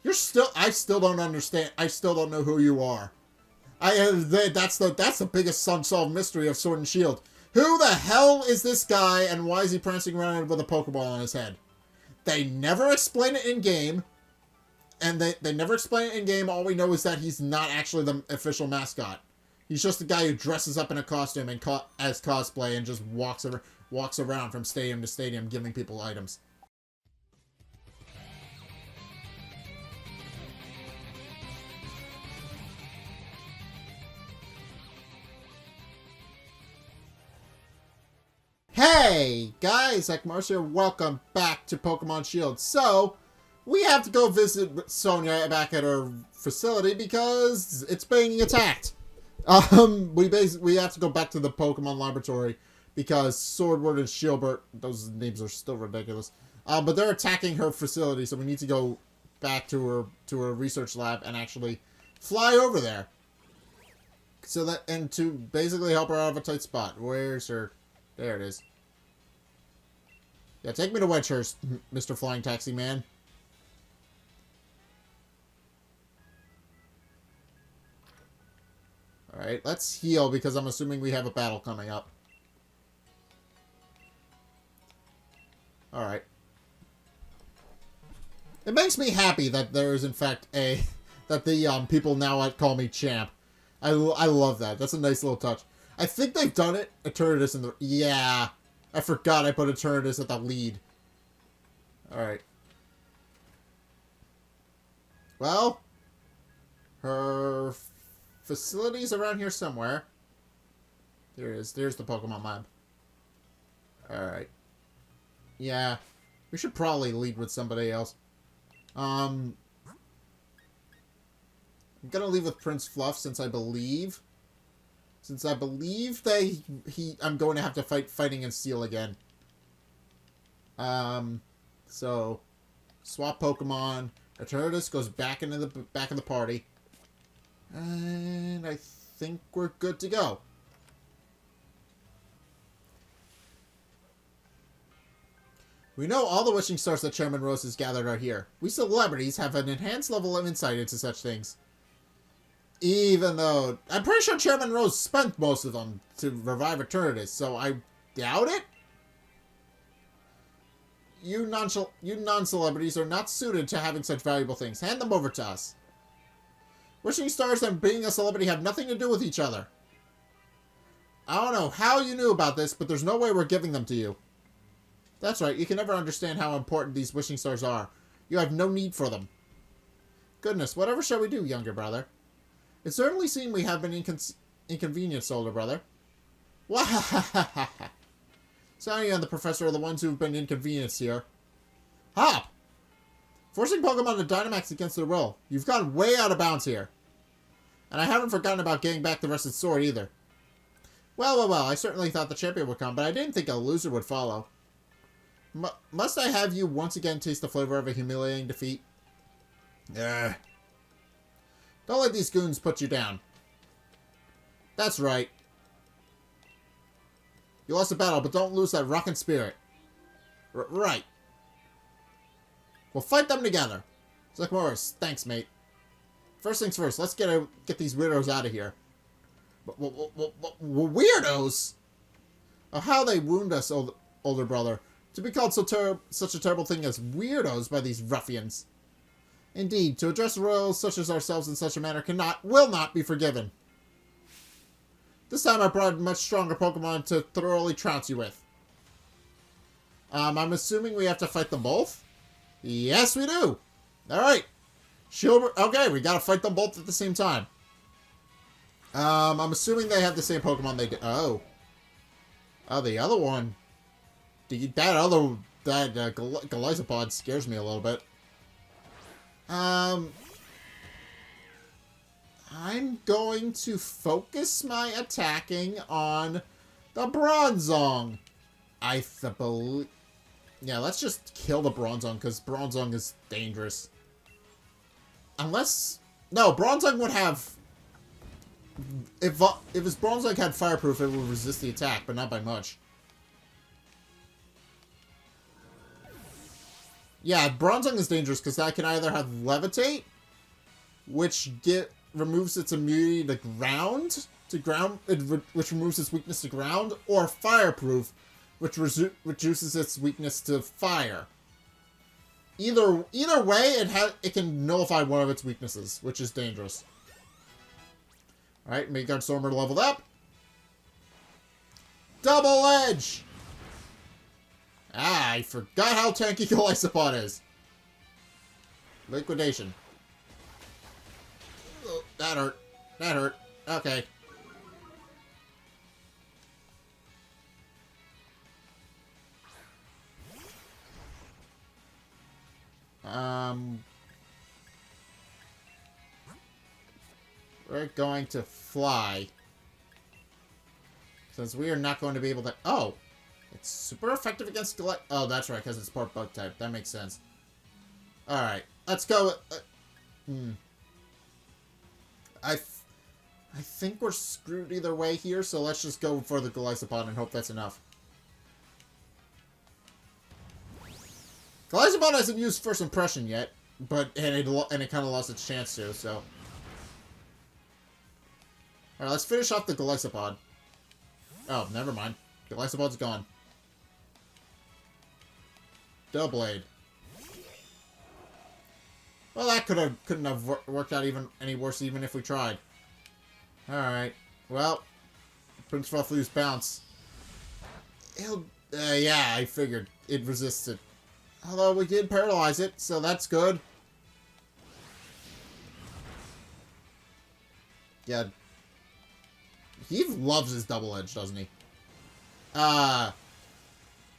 I still don't understand. I still don't know who you are. That's the biggest unsolved mystery of Sword and Shield. Who the hell is this guy, and why is he prancing around with a Pokeball on his head? They never explain it in game, and they never explain it in game. All we know is that he's not actually the official mascot. He's just a guy who dresses up in a costume and as cosplay and just walks around from stadium to stadium giving people items. Hey guys, Zack here. Welcome back to Pokemon Shield. So, we have to go visit Sonia back at her facility because it's being attacked. We have to go back to the Pokemon laboratory because Sordward and Shielbert, those names are still ridiculous. But they're attacking her facility, so we need to go back to her research lab and actually fly over there. And to basically help her out of a tight spot. Where's her? There it is. Yeah, take me to Wedgehurst, Mr. Flying Taxi Man. Alright, let's heal because I'm assuming we have a battle coming up. Alright. It makes me happy that there is in fact that the people now call me Champ. I love that. That's a nice little touch. I think they've done it. Eternatus in the... Yeah. I forgot I put Eternatus at the lead. Alright. Well. Her facility's around here somewhere. There it is. There's the Pokemon lab. Alright. Yeah. We should probably lead with somebody else. I'm gonna leave with Prince Fluff since I believe I'm going to have to fighting in Steel again. So swap Pokemon. Eternatus goes back into the back of the party. And I think we're good to go. We know all the wishing stars that Chairman Rose has gathered are here. We celebrities have an enhanced level of insight into such things. Even though... I'm pretty sure Chairman Rose spent most of them to revive Eternatus, so I doubt it. You non-celebrities are not suited to having such valuable things. Hand them over to us. Wishing stars and being a celebrity have nothing to do with each other. I don't know how you knew about this, but there's no way we're giving them to you. That's right, you can never understand how important these wishing stars are. You have no need for them. Goodness, whatever shall we do, younger brother? It certainly seems we have been inconvenienced, older brother. Wahahaha. Sonia and the professor are the ones who've been inconvenienced here. Hop! Forcing Pokemon to Dynamax against their will. You've gone way out of bounds here. And I haven't forgotten about getting back the Rusted Sword either. Well, I certainly thought the champion would come, but I didn't think a loser would follow. Must I have you once again taste the flavor of a humiliating defeat? Ugh. Don't let these goons put you down. That's right. You lost the battle, but don't lose that rockin' spirit. Right. We'll fight them together. Zack Morris, thanks, mate. First things first, let's get these weirdos out of here. Weirdos? Oh, how they wound us, older brother. To be called such a terrible thing as weirdos by these ruffians. Indeed, to address royals such as ourselves in such a manner will not be forgiven. This time I brought a much stronger Pokemon to thoroughly trounce you with. I'm assuming we have to fight them both? Yes, we do! Alright. Shielbert, okay, we gotta fight them both at the same time. I'm assuming they have the same Pokemon they did. Oh. Oh, the other one. That Galizapod scares me a little bit. I'm going to focus my attacking on the Bronzong. Yeah, let's just kill the Bronzong, because Bronzong is dangerous. Unless... No, Bronzong would have... If his Bronzong had Fireproof, it would resist the attack, but not by much. Yeah, Bronzong is dangerous because that can either have Levitate, which removes its immunity to ground, which removes its weakness to ground, or Fireproof, which reduces its weakness to fire. Either way, it can nullify one of its weaknesses, which is dangerous. Alright, Midgard Stormer leveled up. Double Edge! Ah, I forgot how tanky Golisopod is. Liquidation. Oh, that hurt. That hurt. Okay. We're going to fly. Since we are not going to be able to... Oh! It's super effective against... Oh, that's right, because it's part bug type. That makes sense. Alright, let's go... I think we're screwed either way here, so let's just go for the Golisopod and hope that's enough. Golisopod hasn't used First Impression yet, but and it kind of lost its chance to, so... Alright, let's finish off the Golisopod. Oh, never mind. Golisopod's gone. Doublade. Well, that couldn't have worked out any worse even if we tried. Alright. Well, Prince Rufflu's bounce. Yeah, I figured. It resisted. Although we did paralyze it, so that's good. Yeah. He loves his double edge, doesn't he?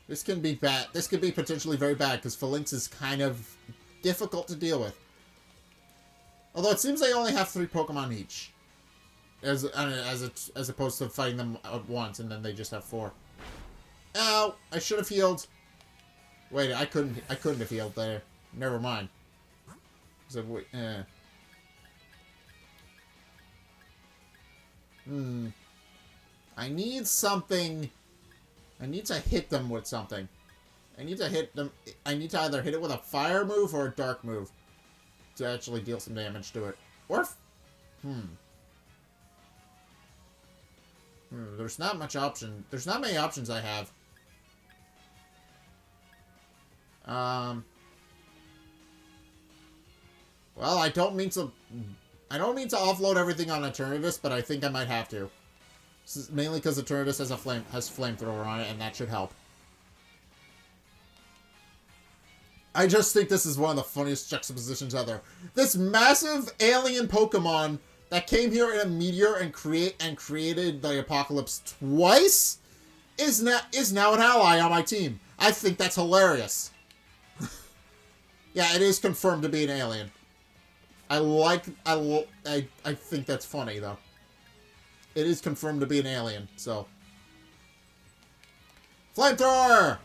This can be bad. This could be potentially very bad, because Phalanx is kind of difficult to deal with. Although it seems they only have 3 Pokemon each. As opposed to fighting them at once, and then they just have 4. Ow! I should have healed. Wait, I couldn't have healed there. Never mind. So, wait, I need something. I need to hit them with something. I need to hit them. I need to either hit it with a fire move or a dark move to actually deal some damage to it. Or, there's not much option. There's not many options I have. Well, I don't mean to offload everything on Eternatus, but I think I might have to. This is mainly because Eternatus has flamethrower on it, and that should help. I just think this is one of the funniest juxtapositions out there. This massive alien Pokemon that came here in a meteor and created the apocalypse twice is now an ally on my team. I think that's hilarious. Yeah, it is confirmed to be an alien. I think that's funny, though. It is confirmed to be an alien, so. Flamethrower!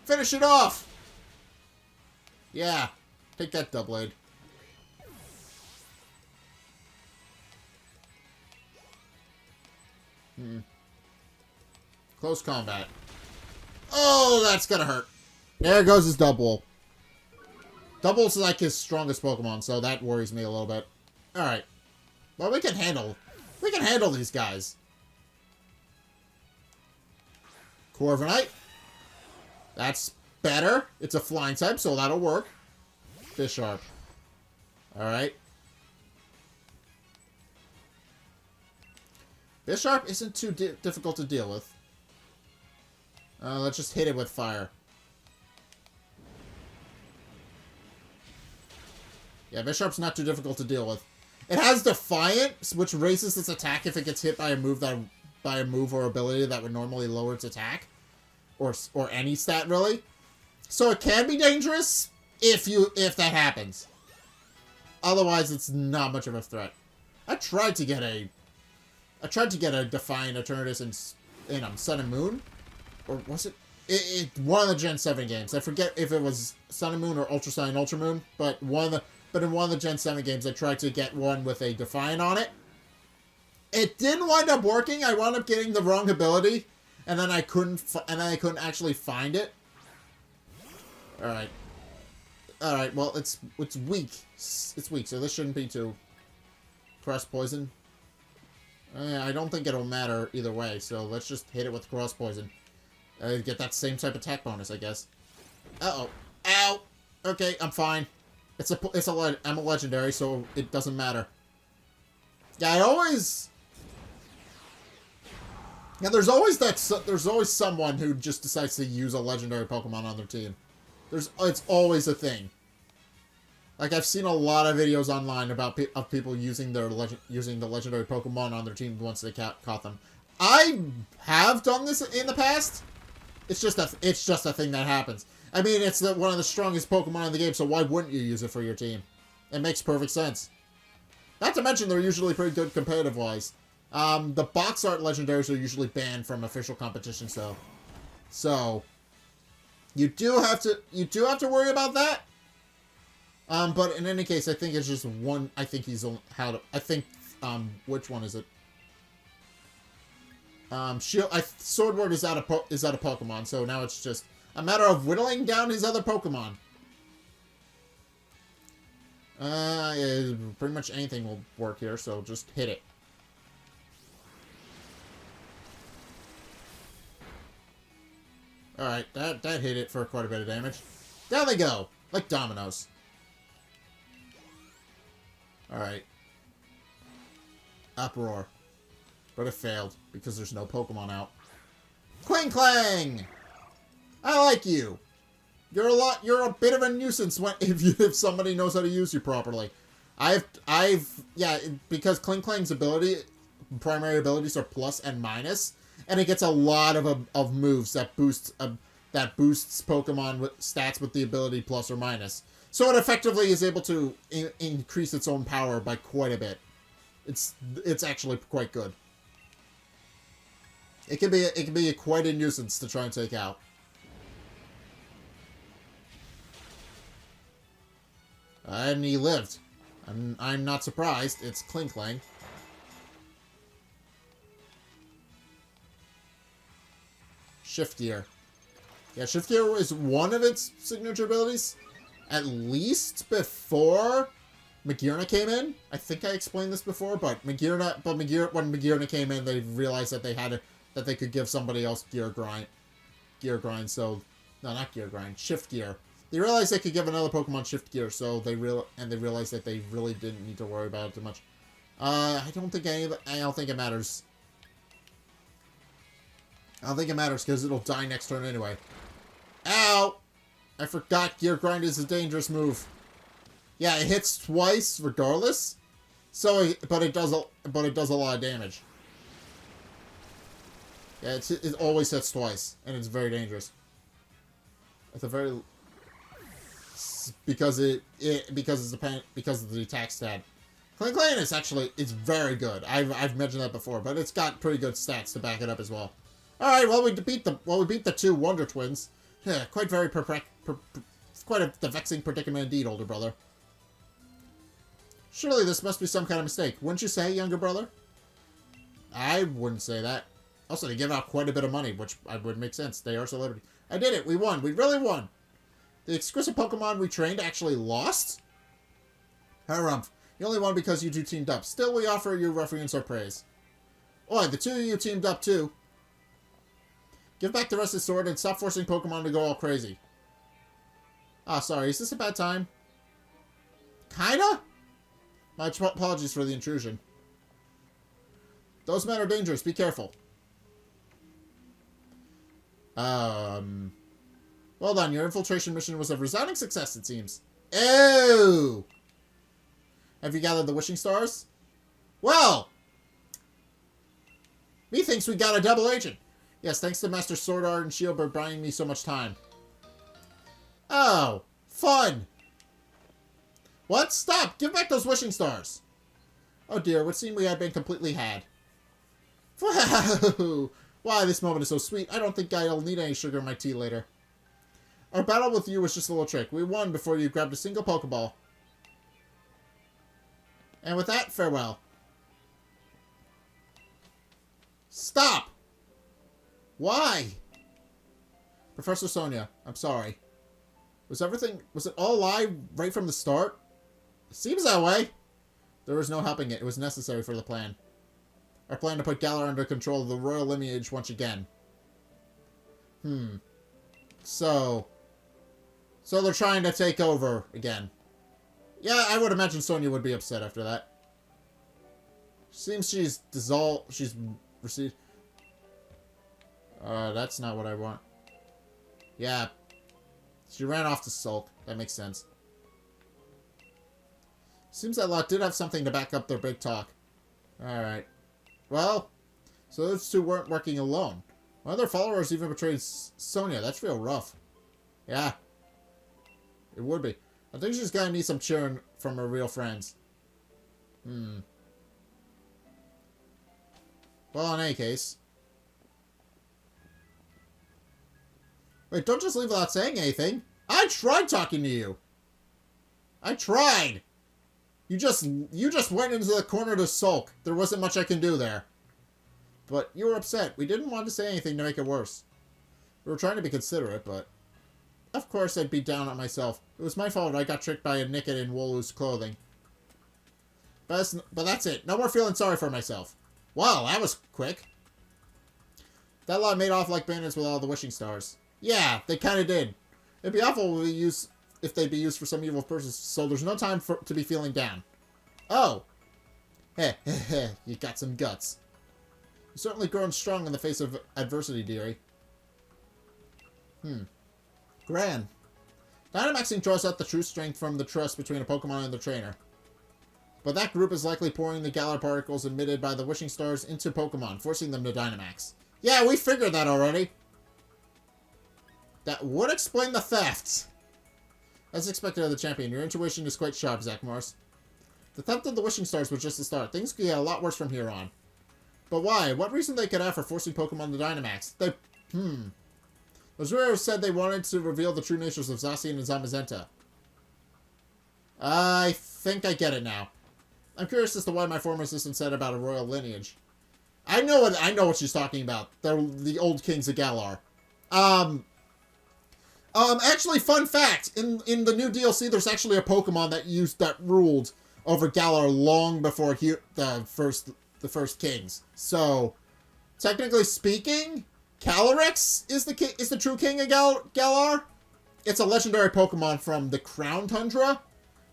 Finish it off! Yeah, take that, Doublade. Close combat. Oh, that's gonna hurt. There goes his Double. Double's like his strongest Pokemon, so that worries me a little bit. Alright. Well, we can handle these guys. Corviknight. That's better. It's a flying type, so that'll work. Bisharp. Alright. Bisharp isn't too difficult to deal with. Let's just hit it with fire. Yeah, Bisharp's not too difficult to deal with. It has Defiant, which raises its attack if it gets hit by a move or ability that would normally lower its attack, or any stat really. So it can be dangerous if that happens. Otherwise, it's not much of a threat. I tried to get a Defiant Eternatus in Sun and Moon, or was it? One of the Gen 7 games. I forget if it was Sun and Moon or Ultra Sun and Ultra Moon, but in one of the Gen 7 games, I tried to get one with a Defiant on it. It didn't wind up working. I wound up getting the wrong ability, and then I couldn't actually find it. All right, Alright, well, it's weak. It's weak, so this shouldn't be too... Cross poison. I don't think it'll matter either way, so let's just hit it with cross poison. Get that same type attack bonus, I guess. Uh-oh. Ow! Okay, I'm fine. I'm a legendary, so it doesn't matter. Yeah, Yeah, there's always someone who just decides to use a legendary Pokemon on their team. It's always a thing. Like, I've seen a lot of videos online of people using the legendary Pokemon on their team once they caught them. I have done this in the past. It's just a thing that happens. I mean, it's one of the strongest Pokemon in the game, so why wouldn't you use it for your team? It makes perfect sense. Not to mention, they're usually pretty good competitive-wise. The box art legendaries are usually banned from official competition, so you do have to worry about that. But in any case, I think it's just one. I think which one is it? Sordward is out of Pokemon, so now it's just a matter of whittling down his other Pokemon. Yeah, pretty much anything will work here, so just hit it. Alright, that hit it for quite a bit of damage. Down they go, like dominoes. Alright. Uproar. But it failed, because there's no Pokemon out. Clang Clang! I like you. You're a bit of a nuisance if somebody knows how to use you properly. Yeah, because Clang Clang's primary abilities are plus and minus, and it gets a lot of moves that boosts Pokemon with stats with the ability plus or minus. So it effectively is able to increase its own power by quite a bit. It's actually quite good. It can be quite a nuisance to try and take out. And he lived. I'm not surprised. It's Clang Clang. Shift Gear. Yeah, Shift Gear is one of its signature abilities. At least before Magearna came in. I think I explained this before, but when Magearna came in, they realized that they could give somebody else Gear Grind. So no, not Gear Grind. Shift Gear. They realized they could give another Pokemon Shift Gear, so they realized that they really didn't need to worry about it too much. I don't think it matters. I don't think it matters because it'll die next turn anyway. Ow! I forgot Gear Grind is a dangerous move. Yeah, it hits twice regardless. But it does a lot of damage. Yeah, it always hits twice, and it's very dangerous. At the very because of the attack stat. Clang Clang is it's very good. I've mentioned that before, but it's got pretty good stats to back it up as well. All right, well we beat the two Wonder Twins. Yeah, quite a vexing predicament indeed, older brother. Surely this must be some kind of mistake, wouldn't you say, younger brother? I wouldn't say that. Also, they give out quite a bit of money, which would make sense. They are celebrity. I did it. We won. We really won. The exquisite Pokemon we trained actually lost? Harumph. You only won because you two teamed up. Still, we offer you reference our praise. Oi, the two of you teamed up too. Give back the rest of the sword and stop forcing Pokemon to go all crazy. Ah, sorry. Is this a bad time? Kinda? My apologies for the intrusion. Those men are dangerous. Be careful. Well done. Your infiltration mission was a resounding success, it seems. Oh! Have you gathered the wishing stars? Well! Methinks we got a double agent. Yes, thanks to Master Sordward and Shielbert buying me so much time. Oh, fun! What? Stop! Give back those wishing stars! Oh dear, it would seem we had been completely had. Wow! Why, this moment is so sweet. I don't think I'll need any sugar in my tea later. Our battle with you was just a little trick. We won before you grabbed a single Pokeball. And with that, farewell. Stop! Why? Professor Sonia, I'm sorry. Was it all a lie right from the start? It seems that way. There was no helping it. It was necessary for the plan. Our plan to put Galar under control of the royal lineage once again. So they're trying to take over again. Yeah, I would imagine Sonya would be upset after that. Seems she's dissolved. She's received. That's not what I want. Yeah. She ran off to sulk. That makes sense. Seems that lot did have something to back up their big talk. Alright. Well, so those two weren't working alone. One of their followers even betrayed Sonya. That's real rough. Yeah. It would be. I think she's gonna need some cheering from her real friends. Well, in any case. Wait, don't just leave without saying anything. I tried talking to you. I tried. You just went into the corner to sulk. There wasn't much I can do there. But you were upset. We didn't want to say anything to make it worse. We were trying to be considerate, but... Of course I'd be down on myself. It was my fault I got tricked by a naked in wool-loose clothing. But that's it. No more feeling sorry for myself. Wow, that was quick. That lot made off like bandits with all the wishing stars. Yeah, they kind of did. It'd be awful if they'd be used for some evil purpose, so there's no time to be feeling down. Oh. Heh, you got some guts. You've certainly grown strong in the face of adversity, dearie. Gran. Dynamaxing draws out the true strength from the trust between a Pokemon and the trainer. But that group is likely pouring the Galar Particles emitted by the wishing stars into Pokemon, forcing them to Dynamax. Yeah, we figured that already. That would explain the thefts. As expected of the champion, your intuition is quite sharp, Zack Morris. The theft of the wishing stars was just the start. Things could get a lot worse from here on. But why? What reason they could have for forcing Pokemon to Dynamax? Those Rarers said they wanted to reveal the true natures of Zacian and Zamazenta. I think I get it now. I'm curious as to why my former assistant said about a royal lineage. I know what she's talking about. They're the old kings of Galar. Actually, fun fact, in the new DLC, there's actually a Pokemon that ruled over Galar long before the first kings. So, technically speaking, Calyrex is the true king of Galar. It's a legendary Pokemon from the Crown Tundra,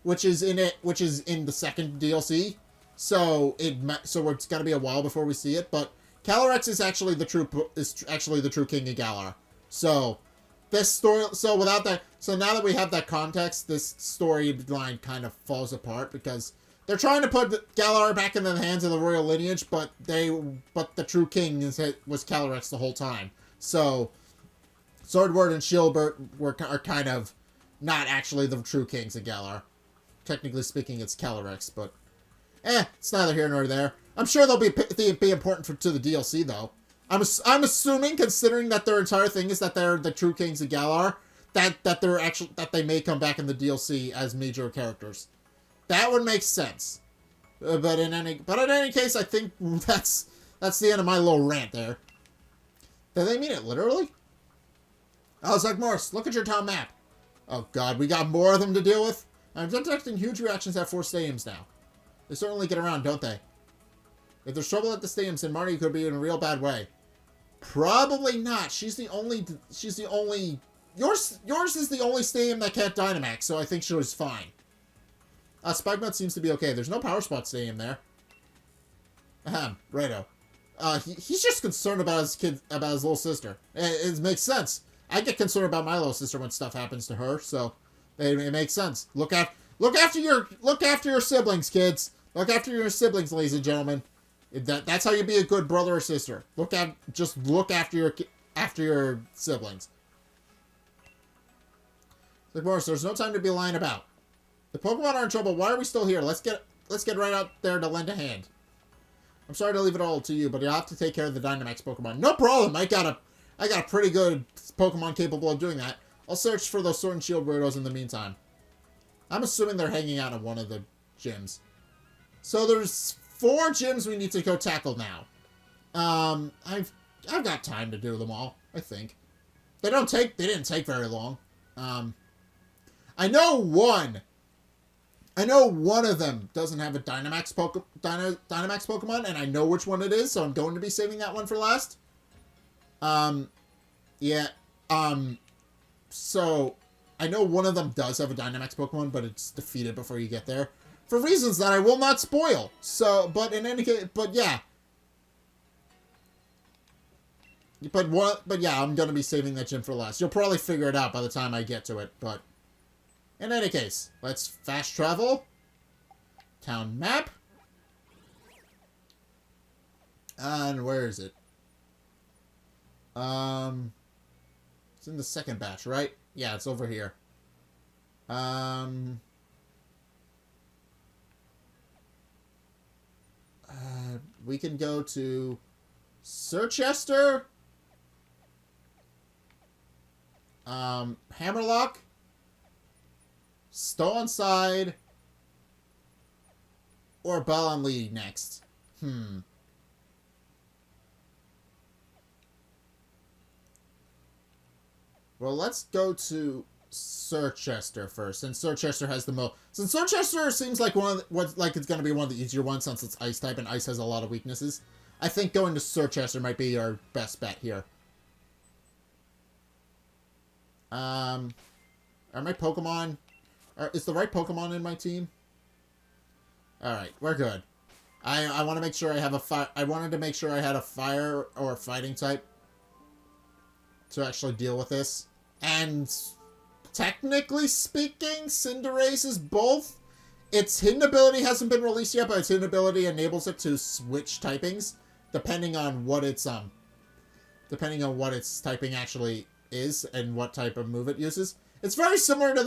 which is in the second DLC. So it's gonna be a while before we see it. But Calyrex is actually the true king of Galar. So this story. So now that we have that context, this storyline kind of falls apart because they're trying to put Galar back in the hands of the royal lineage, but the true king was Calyrex the whole time. So Sordward and Shielbert are kind of not actually the true kings of Galar. Technically speaking, it's Calyrex, but it's neither here nor there. I'm sure they'll be important to the DLC though. I'm assuming, considering that their entire thing is that they're the true kings of Galar, that they may come back in the DLC as major characters. That would make sense. But in any case, I think that's the end of my little rant there. Did they mean it literally? Oh, Zack Morris, look at your town map. Oh god, we got more of them to deal with? I'm detecting huge reactions at 4 stadiums now. They certainly get around, don't they? If there's trouble at the stadiums, then Marty could be in a real bad way. Probably not. Yours is the only stadium that can't Dynamax, so I think she was fine. Spikemutt seems to be okay. There's no Power Spot stadium there. Ahem, righto. He's just concerned about his little sister. It makes sense. I get concerned about my little sister when stuff happens to her, so it makes sense. Look after your siblings, kids. Look after your siblings, ladies and gentlemen. That's how you be a good brother or sister. Look after your siblings. Like Morris, there's no time to be lying about. The Pokemon are in trouble. Why are we still here? Let's get right out there to lend a hand. I'm sorry to leave it all to you, but you'll have to take care of the Dynamax Pokemon. No problem. I got a pretty good Pokemon capable of doing that. I'll search for those Sword and Shield weirdos in the meantime. I'm assuming they're hanging out in one of the gyms. So there's 4 gyms we need to go tackle now. I've got time to do them all, I think. They didn't take very long. I know one. I know one of them doesn't have a Dynamax Pokemon, and I know which one it is, so I'm going to be saving that one for last. Yeah. So, I know one of them does have a Dynamax Pokemon, but it's defeated before you get there. For reasons that I will not spoil. So, but in any case, but yeah. But yeah, I'm gonna be saving that gym for last. You'll probably figure it out by the time I get to it, but... In any case, let's fast travel. Town map. And where is it? It's in the second batch, right? Yeah, it's over here. We can go to Sirchester, Hammerlock, Stone-Side, or Bellonlee next. Well, let's go to Sirchester first, since Sirchester has the most. Since Sirchester seems like it's going to be one of the easier ones, since it's Ice type and Ice has a lot of weaknesses. I think going to Sirchester might be our best bet here. Are my Pokemon? Is the right Pokemon in my team? All right, we're good. I want to make sure I have a fire. I wanted to make sure I had a fire or fighting type to actually deal with this. And technically speaking, Cinderace is both. Its hidden ability hasn't been released yet, but its hidden ability enables it to switch typings depending on what its typing actually is and what type of move it uses. It's very similar to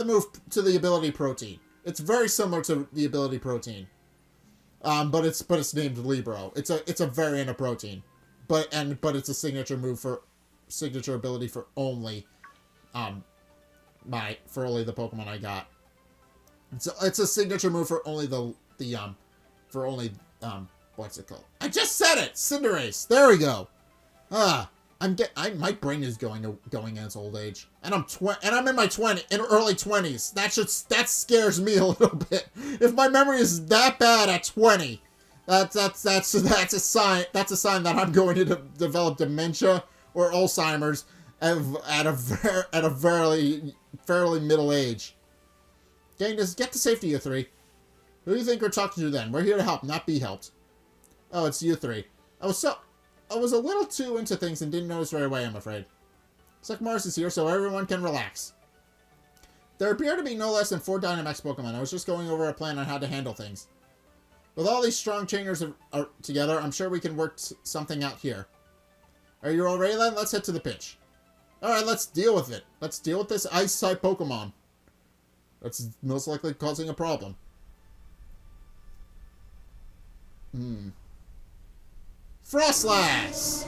the ability Protein. It's very similar to the ability Protein. But it's named Libero. It's a variant of Protein. But it's a signature ability for only the Pokemon I got. It's a signature move for only what's it called? I just said it! Cinderace! There we go! My brain is going as old age. And I'm in my early 20s. That scares me a little bit. If my memory is that bad at 20, that's a sign that I'm going to develop dementia or Alzheimer's at a fairly middle age. Gang, just get to safety, you three. Who do you think we're talking to then? We're here to help, not be helped. Oh, it's you three. I was a little too into things and didn't notice right away, I'm afraid. Zack is here, so everyone can relax. There appear to be no less than 4 Dynamax Pokemon. I was just going over a plan on how to handle things. With all these strong trainers together, I'm sure we can work something out here. Are you all ready then? Let's head to the pitch. Alright, let's deal with it. Let's deal with this Ice-type Pokemon. That's most likely causing a problem. Frostlass!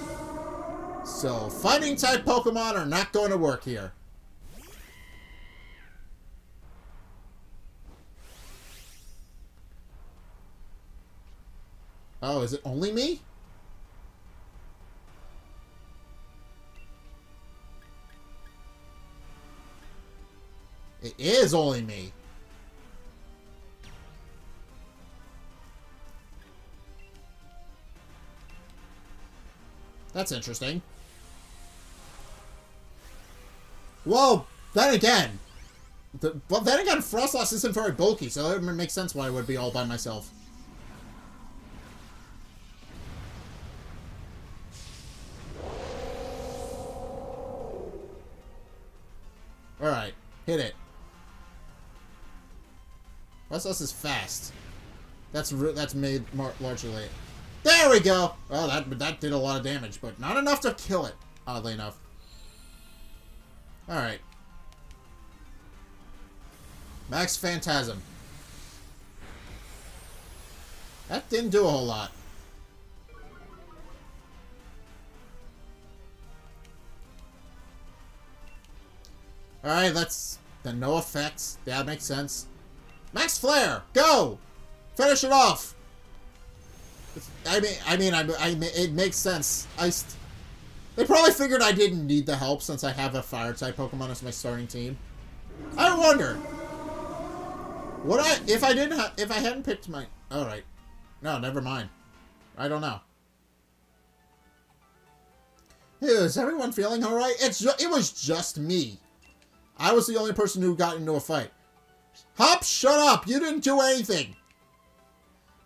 So, fighting-type Pokemon are not going to work here. Oh, is it only me? It is only me. That's interesting. Well, then again, Frostlass isn't very bulky, so it makes sense why I would be all by myself. Alright, hit it. Frostlass is fast. That's made largely late. There we go! Well, that did a lot of damage, but not enough to kill it, oddly enough. Alright. Max Phantasm. That didn't do a whole lot. Alright, then no effects. Yeah, that makes sense. Max Flare! Go! Finish it off! It makes sense. They probably figured I didn't need the help since I have a Fire-type Pokemon as my starting team. I wonder, if I hadn't picked my... Alright. No, never mind. I don't know. Is everyone feeling alright? It was just me. I was the only person who got into a fight. Hop, shut up! You didn't do anything!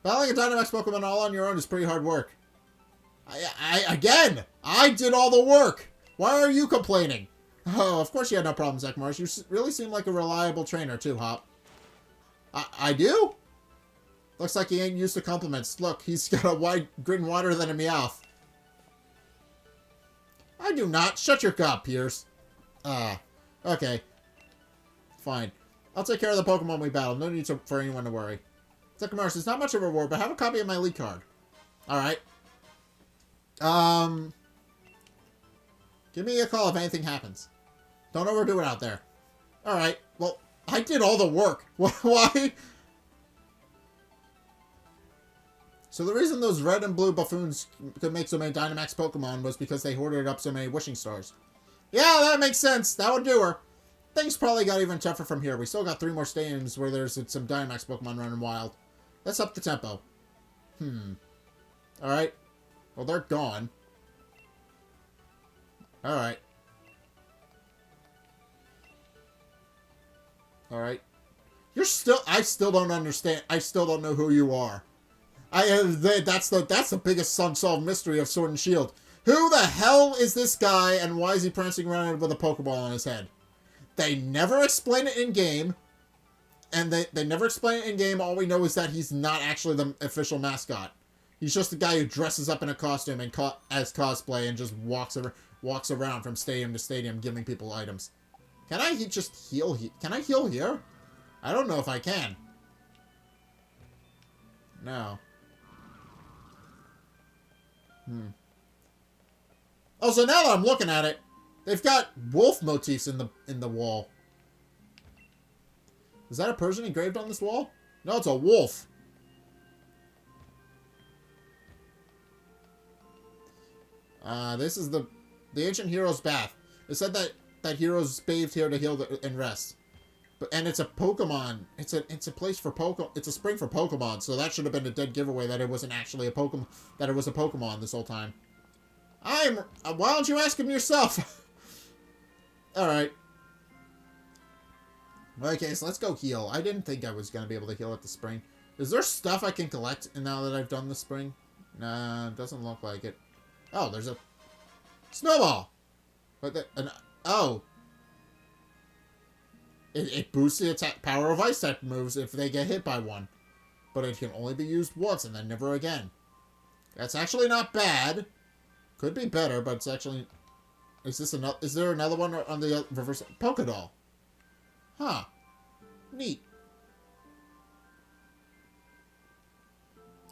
Battling a Dynamax Pokemon all on your own is pretty hard work. Again! I did all the work! Why are you complaining? Oh, of course you had no problem, Zack Morris. You really seem like a reliable trainer, too, Hop. I do? Looks like he ain't used to compliments. Look, he's got a wide grin wider than a Meowth. I do not. Shut your gob, Pierce. Okay. Fine. I'll take care of the Pokemon we battle. No need for anyone to worry. Zack Morris, it's not much of a reward, but have a copy of my lead card. Alright. Give me a call if anything happens. Don't overdo it out there. Alright. Well, I did all the work. Why? So the reason those red and blue buffoons could make so many Dynamax Pokemon was because they hoarded up so many wishing stars. Yeah, that makes sense. That would do her. Things probably got even tougher from here. We still got 3 more stadiums where there's some Dynamax Pokemon running wild. Let's up the tempo. Alright. Well, they're gone. Alright. Alright. I still don't understand. I still don't know who you are. That's the biggest unsolved mystery of Sword and Shield. Who the hell is this guy, and why is he prancing around with a Pokeball on his head? They never explain it in-game, and they never explain it in-game. All we know is that he's not actually the official mascot. He's just a guy who dresses up in a costume and as cosplay and just walks around from stadium to stadium giving people items. Can I just heal here? Can I heal here? I don't know if I can. No. Oh, so now that I'm looking at it, they've got wolf motifs in the wall. Is that a Persian engraved on this wall? No, it's a wolf. This is the ancient hero's bath. It said that heroes bathed here to heal and rest. And it's a Pokemon. It's a place for Pokemon. It's a spring for Pokemon. So that should have been a dead giveaway that it wasn't actually a Pokemon. That it was a Pokemon this whole time. Why don't you ask him yourself? All right. Okay, so let's go heal. I didn't think I was gonna be able to heal at the spring. Is there stuff I can collect now that I've done the spring? Nah, it doesn't look like it. Oh, there's a snowball. Oh. It boosts the attack power of ice type moves if they get hit by one. But it can only be used once and then never again. That's actually not bad. Could be better, but it's actually... Is there another one on the reverse? Pokédoll. Huh. Neat.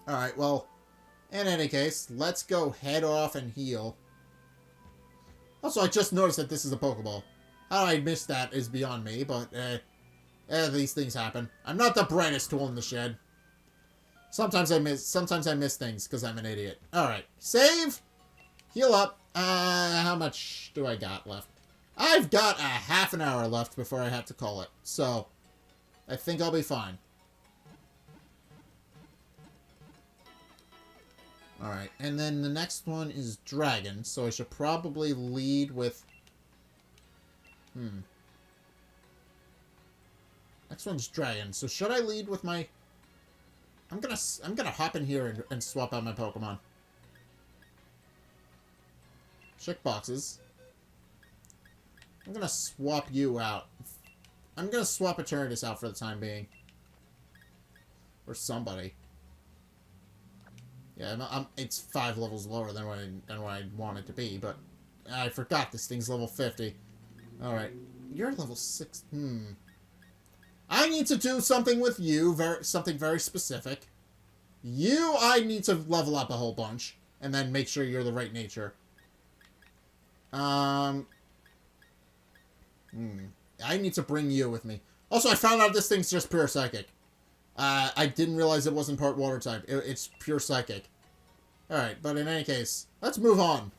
Alright, well, in any case, let's go head off and heal. Also, I just noticed that this is a Pokeball. How I missed that is beyond me, but, these things happen. I'm not the brightest tool in the shed. Sometimes I miss things, because I'm an idiot. Alright, save! Heal up. How much do I got left? I've got a half an hour left before I have to call it, so I think I'll be fine. Alright, and then the next one is Dragon, so I should probably lead with... Next one's Dragon, so should I lead with my... I'm gonna hop in here and swap out my Pokemon. Check boxes. I'm gonna swap you out. I'm gonna swap Eternatus out for the time being. Or somebody. Yeah, it's 5 levels lower than what I want it to be, but I forgot this thing's level 50. Alright. You're level 6. I need to do something with you, something very specific. I need to level up a whole bunch, and then make sure you're the right nature. I need to bring you with me. Also, I found out this thing's just pure psychic. I didn't realize it wasn't part water type. It's pure psychic. Alright, but in any case, let's move on.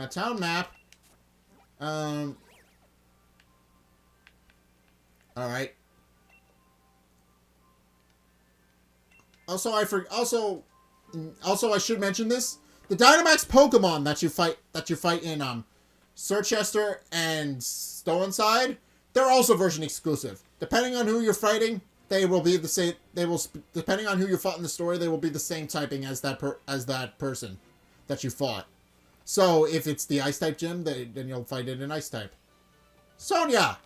Town map. Alright. Also, I should mention this. The Dynamax Pokemon that you fight in Sirchester and Stone'side, they're also version exclusive. Depending on who you're fighting, they will be the same. Depending on who you fought in the story, they will be the same typing as that person that you fought. So if it's the Ice type gym, then you'll fight it in Ice type. Sonia.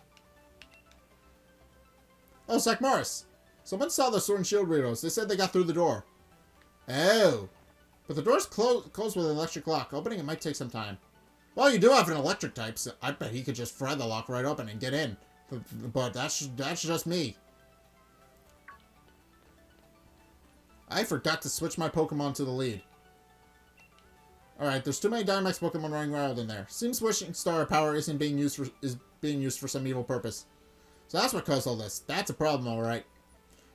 Oh, Zach Morris. Someone saw the Sword and Shield weirdos. They said they got through the door. Oh. But the door's closed with an electric lock. Opening it might take some time. Well, you do have an electric type, so I bet he could just fry the lock right open and get in. But that's just me. I forgot to switch my Pokemon to the lead. Alright, there's too many Dynamax Pokemon running wild in there. Seems Wishing Star power is being used for some evil purpose. So that's what caused all this. That's a problem, alright.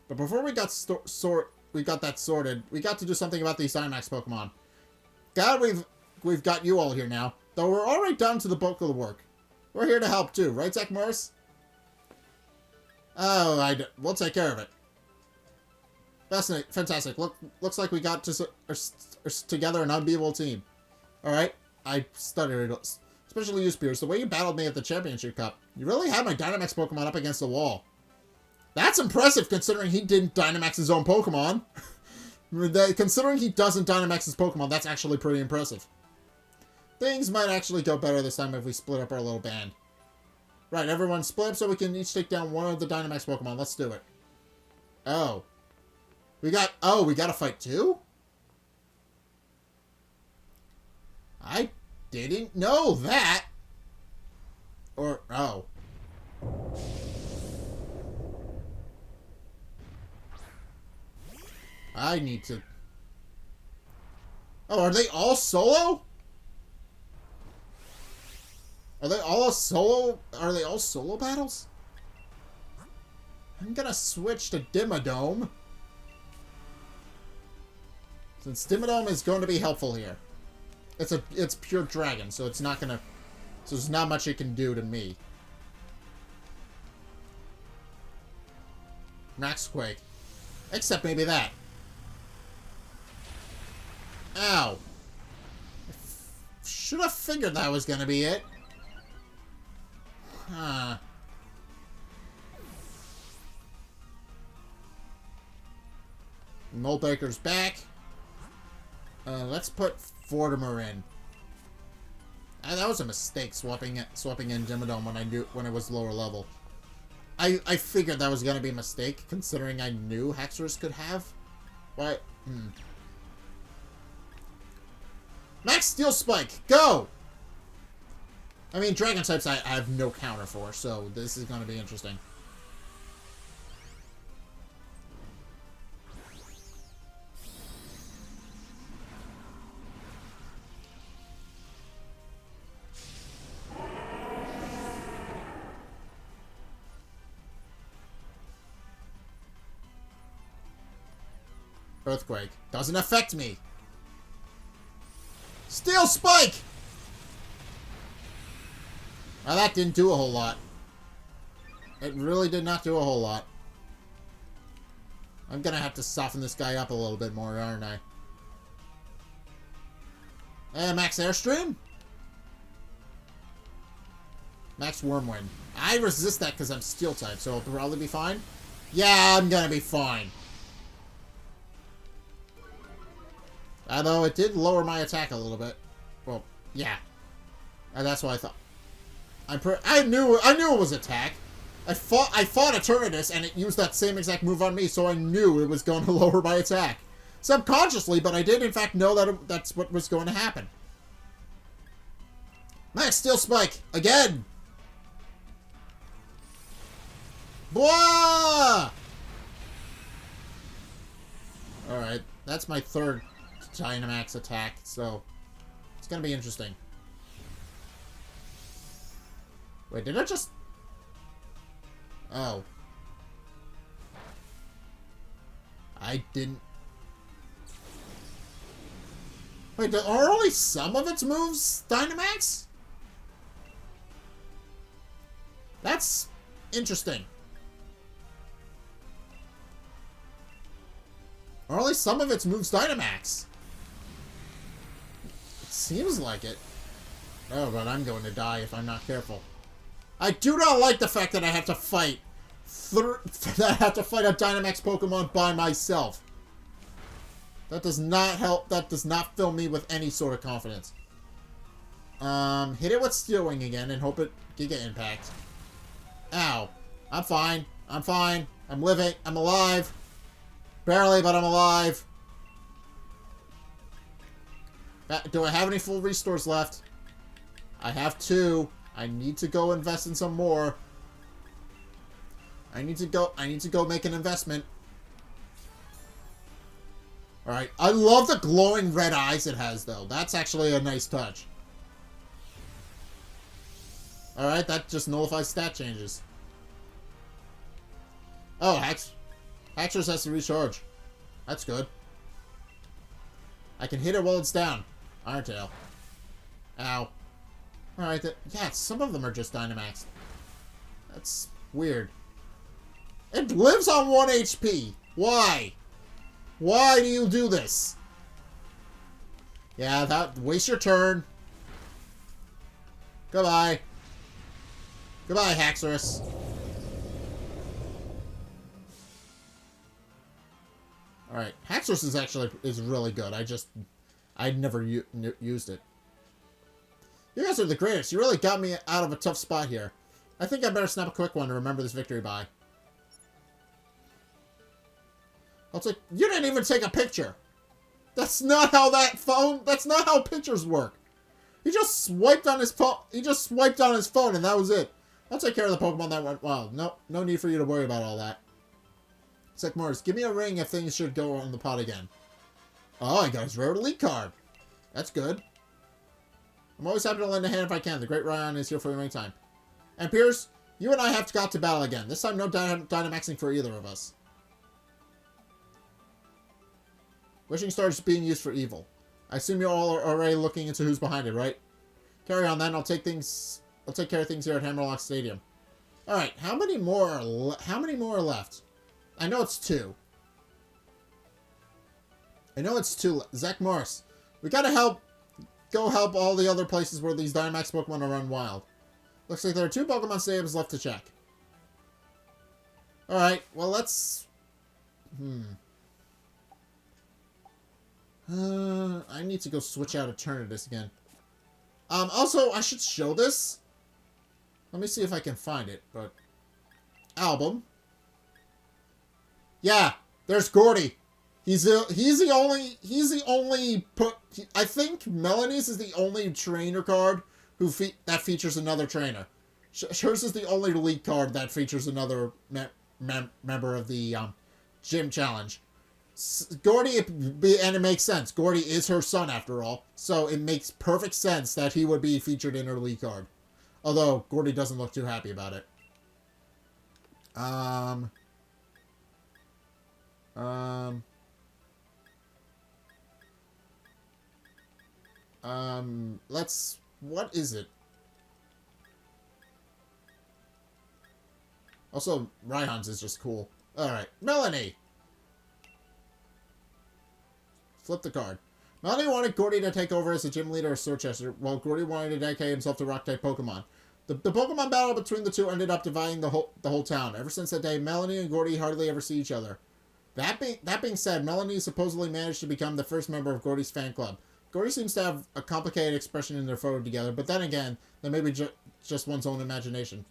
But before we got that sorted, we got to do something about these Dynamax Pokemon. God, we've got you all here now. Though we're already done to the bulk of the work. We're here to help too, right, Zack Morris? Oh, we'll take care of it. Fantastic. Looks like we got together an unbeatable team. Alright, I stuttered. Especially you, Spears. The way you battled me at the Championship Cup. You really had my Dynamax Pokemon up against the wall. That's impressive considering he didn't Dynamax his own Pokemon. Considering he doesn't Dynamax his Pokemon, that's actually pretty impressive. Things might actually go better this time if we split up our little band. Right, everyone split up so we can each take down one of the Dynamax Pokemon. Let's do it. Oh. We gotta fight two? I didn't know that. Or, oh. I need to... Oh, are they all solo? Are they all solo battles? I'm gonna switch to Dimmadome. Since Dimmadome is going to be helpful here. It's pure dragon, so it's not gonna... So there's not much it can do to me. Max Quake. Except maybe that. Ow. Should have figured that was gonna be it. Huh. Moltbaker's back. Let's put Vortimer in. That was a mistake, swapping in Dimmadome when it was lower level. I figured that was gonna be a mistake, considering I knew Hexorus could have. What? Max Steel Spike, go! I mean, Dragon types I have no counter for, so this is gonna be interesting. Earthquake. Doesn't affect me. Steel Spike! Now that didn't do a whole lot. It really did not do a whole lot. I'm gonna have to soften this guy up a little bit more, aren't I? Max Airstream? Max Wormwind. I resist that because I'm Steel type, so it'll probably be fine. Yeah, I'm gonna be fine. Although it did lower my attack a little bit. Well, yeah. And that's what I thought. I knew it was attack. I fought Eternatus and it used that same exact move on me, so I knew it was going to lower my attack. Subconsciously, but I did in fact know that that's what was going to happen. Max Steel Spike again. Blah! Alright, that's my third Dynamax attack, so it's gonna be interesting. Wait, did I just... Oh. I didn't... Wait, are only some of its moves Dynamax? That's interesting. Or at least some of its moves Dynamax. It seems like it. Oh, but I'm going to die if I'm not careful. I do not like the fact that I have to fight that I have to fight a Dynamax Pokemon by myself. That does not help. That does not fill me with any sort of confidence. Hit it with Steel Wing again and hope it Giga Impact. Ow. I'm fine. I'm fine. I'm living. I'm alive. Barely, but I'm alive. Do I have any full restores left? I have 2. I need to go invest in some more. I need to go make an investment. Alright. I love the glowing red eyes it has, though. That's actually a nice touch. Alright, that just nullifies stat changes. Oh, Haxorus has to recharge. That's good. I can hit it while it's down. Iron Tail. Ow. Alright, yeah, some of them are just Dynamax. That's weird. It lives on 1 HP. Why? Why do you do this? Yeah, that waste your turn. Goodbye. Goodbye, Haxorus. Alright, Haxorus is really good. I'd never used it. You guys are the greatest. You really got me out of a tough spot here. I think I better snap a quick one to remember this victory by. You didn't even take a picture. That's not how that's not how pictures work. He just swiped on his phone. And that was it. I'll take care of the Pokemon that went wild. No need for you to worry about all that. Zack Morris, give me a ring if things should go on the pot again. Oh, I got his rare elite card. That's good. I'm always happy to lend a hand if I can. The Great Ryan is here for you anytime. And Pierce, you and I have got to battle again. This time no Dynamaxing for either of us. Wishing Star is being used for evil. I assume you all are already looking into who's behind it, right? Carry on then. I'll take care of things here at Hammerlock Stadium. Alright, how many more are left? I know it's 2. Zack Morris. We gotta go help all the other places where these Dynamax Pokemon are run wild. Looks like there are 2 Pokemon stadiums left to check. Alright, well let's... I need to go switch out Eternatus again. Also, I should show this. Let me see if I can find it, but... Album. Yeah, there's Gordy. He's the only I think Melanie's is the only trainer card that features another trainer. Hers is the only elite card that features another member of the gym challenge. Gordy, and it makes sense. Gordy is her son after all, so it makes perfect sense that he would be featured in her elite card. Although Gordy doesn't look too happy about it. What is it? Also, Raihan's is just cool. Alright, Melanie! Flip the card. Melanie wanted Gordy to take over as the gym leader of Sorchester, while Gordy wanted to dedicate himself to Rock-type Pokemon. The Pokemon battle between the two ended up dividing the whole town. Ever since that day, Melanie and Gordy hardly ever see each other. That being said, Melanie supposedly managed to become the first member of Gordy's fan club. Gordy seems to have a complicated expression in their photo together, but then again, that may be just one's own imagination.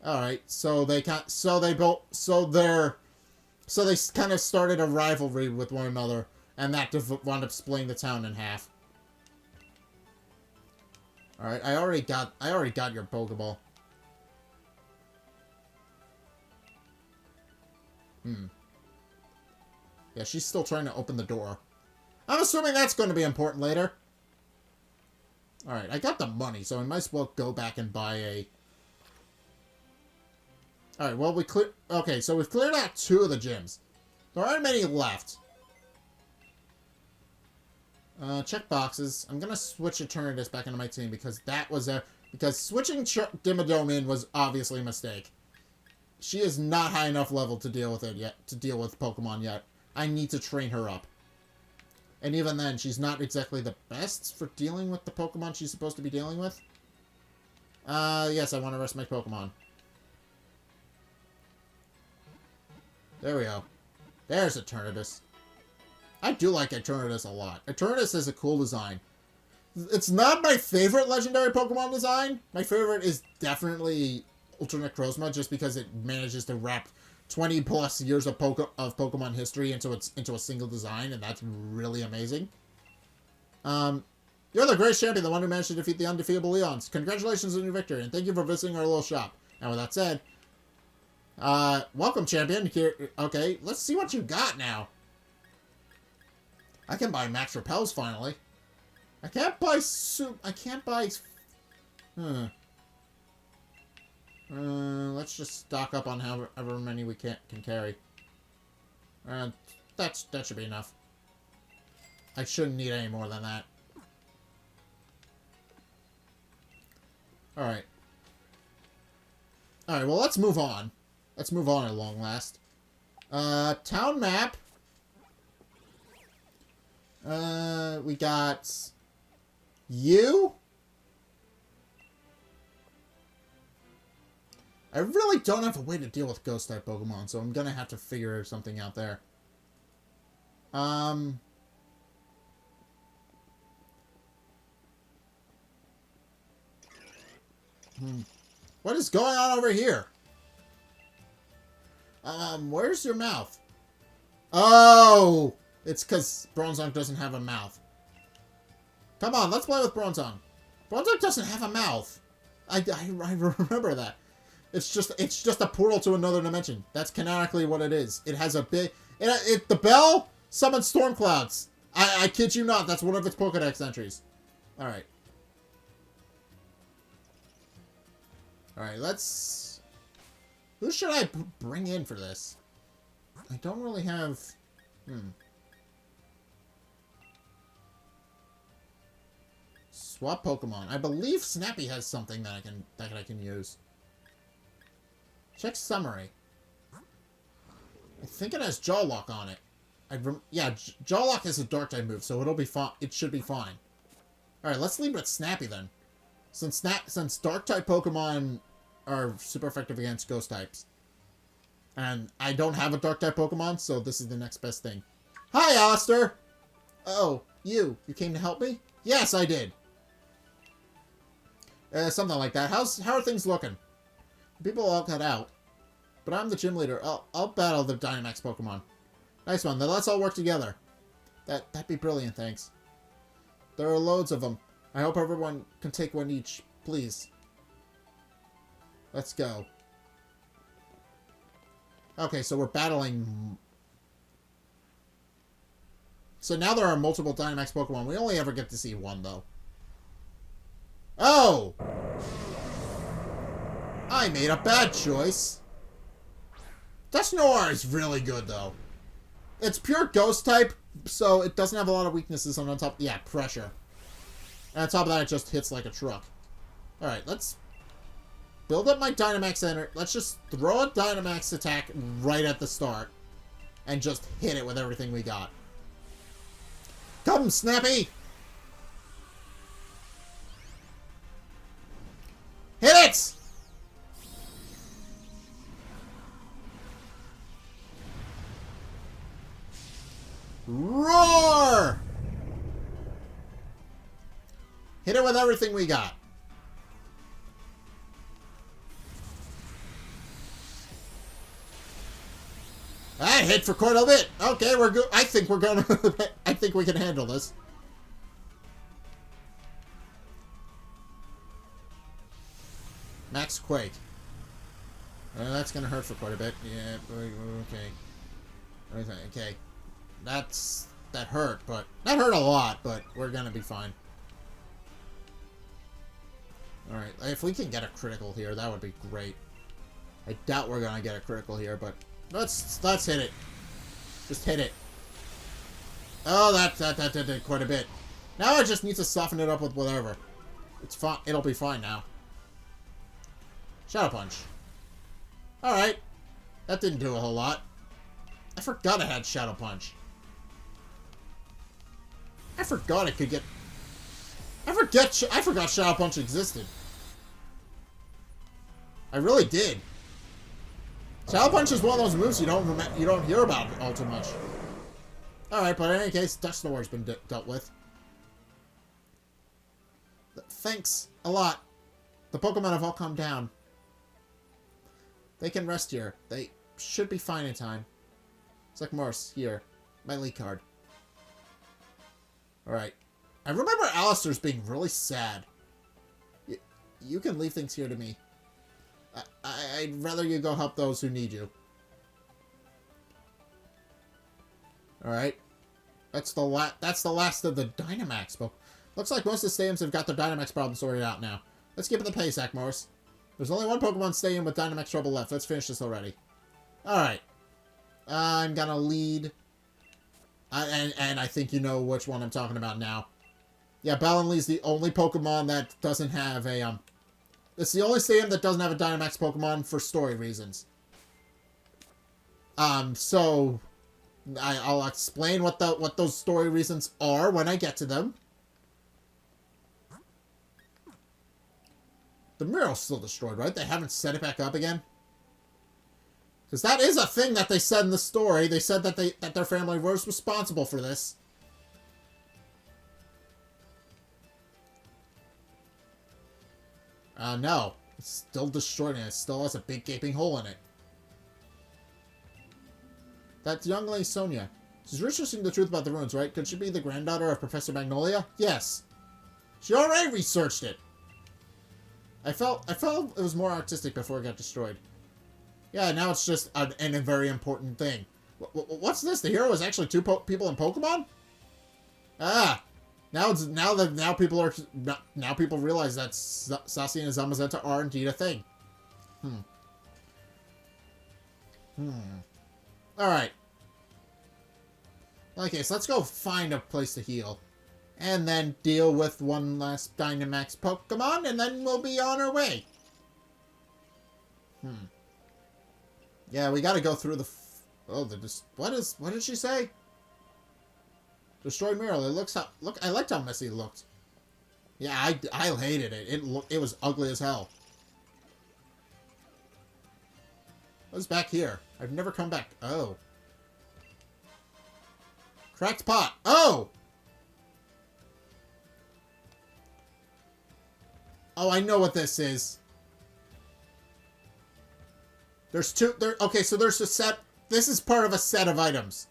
Alright, so they kind of started a rivalry with one another, and that wound up splitting the town in half. Alright, I already got your Pokeball. Yeah, she's still trying to open the door. I'm assuming that's going to be important later. Alright, I got the money, so I might as well go back and buy a... Alright, well, okay, so we've cleared out 2 of the gyms. There aren't many left. Check boxes. I'm gonna switch Eternatus back into my team because that was because switching Dimmadome in was obviously a mistake. she is not high enough level to deal with it yet, to deal with Pokemon yet. I need to train her up. And even then, she's not exactly the best for dealing with the Pokemon she's supposed to be dealing with. Yes, I want to rest my Pokemon. There we go. There's Eternatus. I do like Eternatus a lot. Eternatus is a cool design. It's not my favorite legendary Pokemon design. My favorite is definitely Ultra Necrozma, just because it manages to wrap 20 plus years of Pokemon history into a single design, and that's really amazing. You're the great champion, the one who managed to defeat the undefeatable Leons. Congratulations on your victory, and thank you for visiting our little shop. And with that said, welcome, champion. Here, okay, let's see what you got now. I can buy Max Repels finally. I can't buy let's just stock up on however many we can carry. That should be enough. I shouldn't need any more than that. Alright. Alright, well, let's move on. Let's move on at long last. Town map. We got you. I really don't have a way to deal with Ghost-type Pokemon, so I'm gonna have to figure something out there. What is going on over here? Where's your mouth? Oh! It's because Bronzong doesn't have a mouth. Come on, let's play with Bronzong. Bronzong doesn't have a mouth. I remember that. It's just a portal to another dimension. That's canonically what it is. It has a big... the bell summons storm clouds. I kid you not. That's one of its Pokedex entries. Alright. Alright, let's... Who should I bring in for this? I don't really have... Swap Pokemon. I believe Snappy has something that I can use. Check summary. I think it has Jaw Lock on it. Yeah, Jaw Lock is a Dark type move, so it'll be fine. It should be fine. All right, let's leave it with Snappy then. Since Dark type Pokemon are super effective against Ghost types, and I don't have a Dark type Pokemon, so this is the next best thing. Hi, Alistair. Oh, you came to help me? Yes, I did. Something like that. How are things looking? People all got out, but I'm the gym leader. I'll battle the Dynamax Pokemon. Nice one. Then let's all work together. That'd be brilliant. Thanks. There are loads of them. I hope everyone can take one each, please. Let's go. Okay, so we're battling. So now there are multiple Dynamax Pokemon. We only ever get to see one though. Oh! I made a bad choice. Dusknoir is really good, though. It's pure Ghost type, so it doesn't have a lot of weaknesses on top. Yeah, pressure. And on top of that, it just hits like a truck. Alright, let's build up my Dynamax Center. Let's just throw a Dynamax attack right at the start. And just hit it with everything we got. Come, Snappy! Hit it! Roar! Hit it with everything we got. That hit for quite a bit. Okay, we're good. I think we're gonna... I think we can handle this. Max Quake. That's gonna hurt for quite a bit. Yeah, okay. Okay. That hurt, but... That hurt a lot, but we're gonna be fine. Alright, if we can get a critical here, that would be great. I doubt we're gonna get a critical here, but... Let's hit it. Just hit it. Oh, that did quite a bit. Now I just need to soften it up with whatever. It's fine. It'll be fine now. Shadow Punch. Alright. That didn't do a whole lot. I forgot I had Shadow Punch. I forgot it could get... I forgot Shadow Punch existed. I really did. Shadow Punch is one of those moves you don't hear about all too much. Alright, but in any case, Dust Snore's been dealt with. Thanks a lot. The Pokemon have all calmed down. They can rest here. They should be fine in time. Zack Morse, here. My lead card. Alright. I remember Alistair's being really sad. You can leave things here to me. I'd rather you go help those who need you. Alright. That's the last of the Dynamax. But looks like most of the stadiums have got their Dynamax problem sorted out now. Let's keep it the pace, Zack Morse. There's only one Pokemon stadium with Dynamax trouble left. Let's finish this already. Alright. I'm gonna lead. And I think you know which one I'm talking about now. Yeah, Balonlee's the only Pokemon that doesn't have a, it's the only stadium that doesn't have a Dynamax Pokemon for story reasons. So... I'll explain what those story reasons are when I get to them. The mural's still destroyed, right? They haven't set it back up again? Because that is a thing that they said in the story. They said that their family was responsible for this. No. It's still destroyed and it still has a big gaping hole in it. That's young lady Sonia. She's researching the truth about the ruins, right? Could she be the granddaughter of Professor Magnolia? Yes. She already researched it. I felt it was more artistic before it got destroyed. Yeah, now it's just a very important thing. What's this? The hero is actually two people in Pokemon? Ah, now people realize that Zacian and Zamazenta are indeed a thing. Alright. Okay, so let's go find a place to heal. And then deal with one last Dynamax Pokemon, and then we'll be on our way. Yeah, we gotta go through the... what did she say? Destroy Mural. It looks... I liked how messy it looked. Yeah, I hated it. It was ugly as hell. What's back here? I've never come back. Oh. Cracked pot. Oh! Oh, I know what this is. There's two... okay, so there's a set... This is part of a set of items.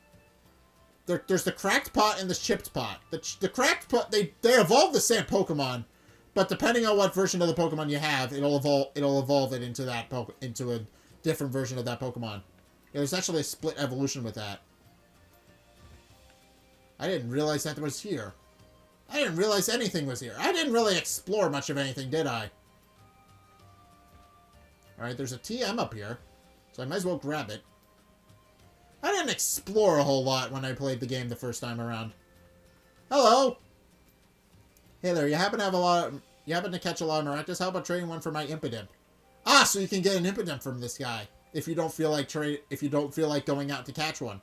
There's the cracked pot and the chipped pot. The cracked pot... They evolve the same Pokemon, but depending on what version of the Pokemon you have, it'll evolve it into a different version of that Pokemon. Yeah, there's actually a split evolution with that. I didn't realize that was here. I didn't realize anything was here. I didn't really explore much of anything, did I? Alright, there's a TM up here, so I might as well grab it. I didn't explore a whole lot when I played the game the first time around. Hello! Hey there, you happen to catch a lot of Maractus? How about trading one for my Impidimp? Ah, so you can get an Impidimp from this guy. If you don't feel like going out to catch one.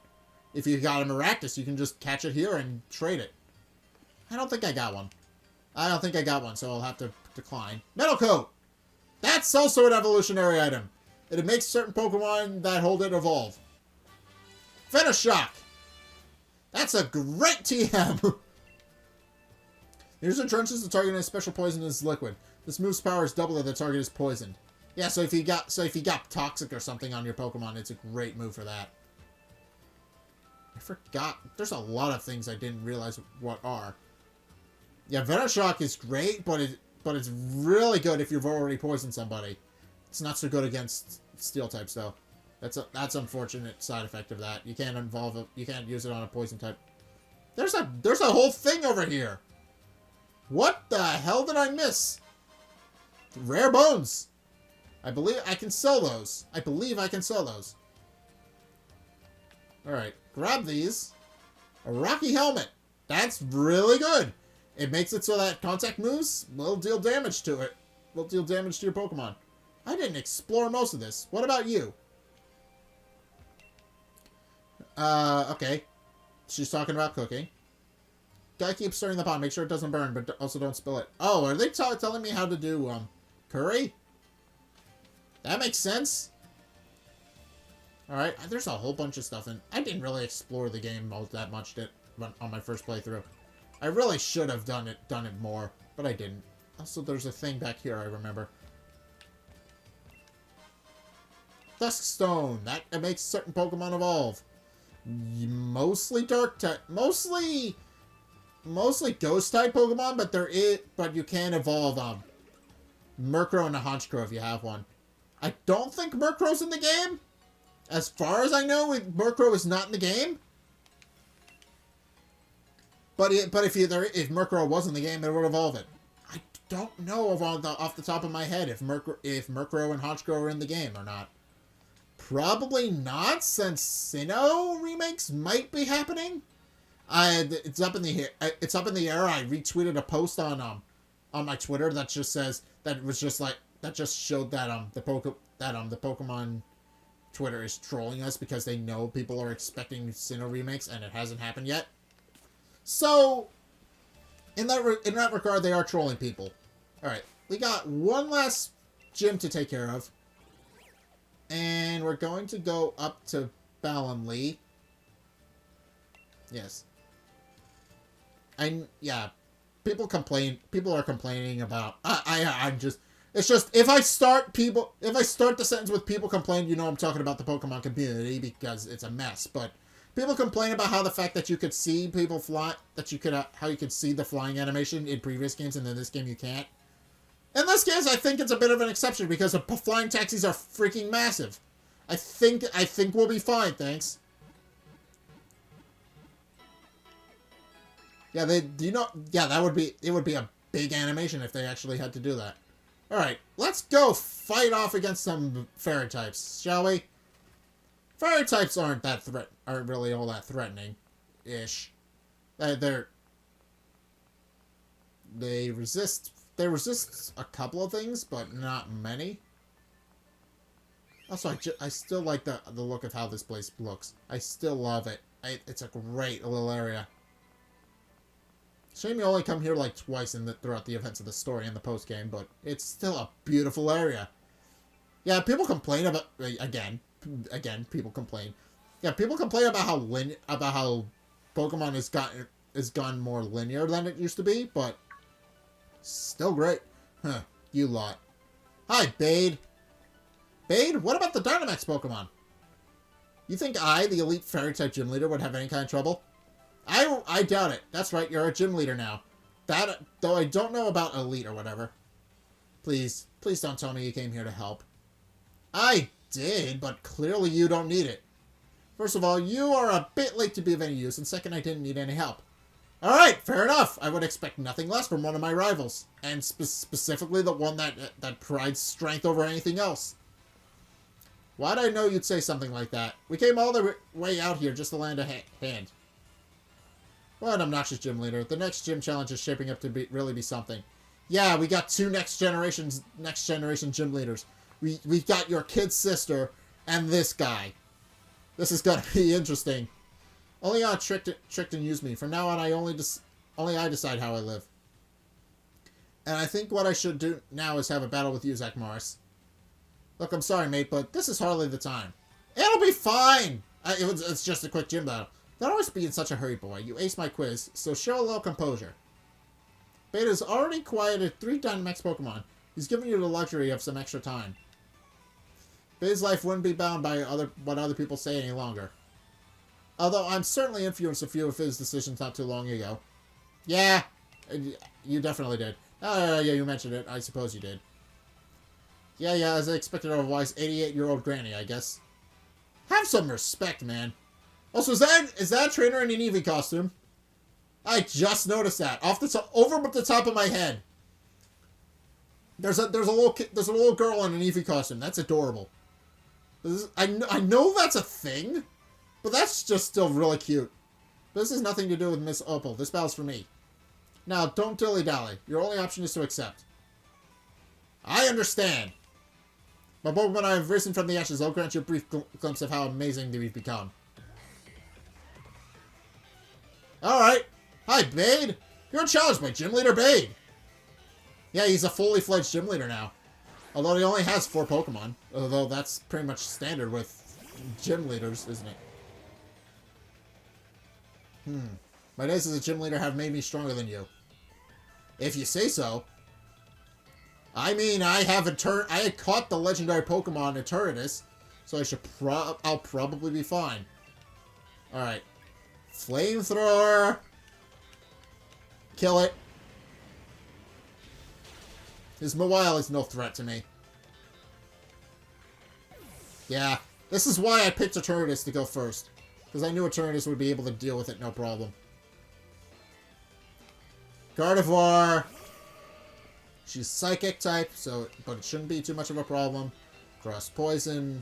If you got a Maractus, you can just catch it here and trade it. I don't think I got one. So I'll have to decline. Metal Coat! That's also an evolutionary item. It makes certain Pokemon that hold it evolve. Finish Shock! That's a great TM! Here's a trenches the target has special poison is liquid. This move's power is double if the target is poisoned. Yeah, so if you got Toxic or something on your Pokemon, it's a great move for that. I forgot. There's a lot of things I didn't realize what are. Yeah, Venoshock is great, but it's really good if you've already poisoned somebody. It's not so good against Steel types though. That's unfortunate side effect of that. You can't involve it. You can't use it on a poison type. There's a whole thing over here. What the hell did I miss? Rare bones. I believe I can sell those. Alright, grab these. A Rocky Helmet. That's really good. It makes it so that contact moves will deal damage to it. Will deal damage to your Pokemon. I didn't explore most of this. What about you? Okay. She's talking about cooking. Gotta keep stirring the pot. Make sure it doesn't burn, but also don't spill it. Oh, are they telling me how to do, curry? That makes sense. Alright, there's a whole bunch of stuff, and I didn't really explore the game that much on my first playthrough. I really should have done it more, but I didn't. Also, there's a thing back here I remember. Duskstone. That makes certain Pokemon evolve. Mostly dark type, mostly ghost type Pokemon, but you can evolve Murkrow and a Honchkrow if you have one. I don't think Murkrow's in the game. As far as I know, Murkrow is not in the game. But if Murkrow was in the game, it would evolve it. I don't know off the top of my head if Murkrow and Honchkrow are in the game or not. Probably not, since Sinnoh remakes might be happening. It's up in the air. I retweeted a post on my Twitter that just says that showed that the Pokemon Twitter is trolling us because they know people are expecting Sinnoh remakes and it hasn't happened yet. So, in that regard, they are trolling people. All right, we got one last gym to take care of, and we're going to go up to Balonlee. Yes. People are complaining about. It's just if I start the sentence with people complain, you know I'm talking about the Pokemon community because it's a mess. But people complain about how the fact that you could see people fly, how you could see the flying animation in previous games, and in this game you can't. In this case, I think it's a bit of an exception because the flying taxis are freaking massive. I think we'll be fine, thanks. Yeah, it would be a big animation if they actually had to do that. Alright, let's go fight off against some fairy types, shall we? Fairy types aren't really all that threatening-ish. They resist a couple of things, but not many. Also, I still like the look of how this place looks. I still love it. It's a great little area. Shame you only come here like twice throughout the events of the story and the post game, but it's still a beautiful area. Yeah, people complain about again. People complain. Yeah, people complain about how Pokemon has gone more linear than it used to be, but still great. Huh? You lot. Hi, Bade. Bade, what about the Dynamax Pokemon? You think I, the elite Fairy type gym leader, would have any kind of trouble? I doubt it. That's right, you're a gym leader now. Though I don't know about elite or whatever. Please don't tell me you came here to help. I did, but clearly you don't need it. First of all, you are a bit late to be of any use, and second, I didn't need any help. Alright, fair enough. I would expect nothing less from one of my rivals, and specifically the one that prides strength over anything else. Why'd I know you'd say something like that? We came all the way out here just to land a hand. What an obnoxious gym leader. The next gym challenge is shaping up to really be something. Yeah, we got two next generation gym leaders. We got your kid sister and this guy. This is gonna be interesting. Only I tricked and used me. From now on, only I decide how I live. And I think what I should do now is have a battle with you, Zack Morris. Look, I'm sorry, mate, but this is hardly the time. It'll be fine. It's just a quick gym battle. Don't always be in such a hurry, boy. You aced my quiz, so show a little composure. Beta's already quieted 3 Dynamax Pokemon. He's giving you the luxury of some extra time. Beta's life wouldn't be bound by what other people say any longer. Although I'm certainly influenced a few of his decisions not too long ago. Yeah, you definitely did. Yeah, you mentioned it. I suppose you did. Yeah, as I expected of a wise 88-year-old granny, I guess. Have some respect, man. Also, is that a trainer in an Eevee costume? I just noticed that over the top of my head. There's a little girl in an Eevee costume. That's adorable. I know that's a thing, but that's just still really cute. This has nothing to do with Miss Opal. This battle's for me. Now, don't dilly-dally. Your only option is to accept. I understand. My Pokemon, I have risen from the ashes. I'll grant you a brief glimpse of how amazing we've become. Alright. Hi, Bade. You're challenged by Gym Leader Bade. Yeah, he's a fully fledged gym leader now. Although he only has 4 Pokemon. Although that's pretty much standard with gym leaders, isn't it? My days as a gym leader have made me stronger than you. If you say so. I mean, I had caught the legendary Pokemon Eternatus, so I'll probably be fine. Alright. Flamethrower. Kill it. His Mawile is no threat to me. Yeah. This is why I picked Eternatus to go first. Because I knew Eternatus would be able to deal with it, no problem. Gardevoir. She's Psychic type, but it shouldn't be too much of a problem. Cross Poison.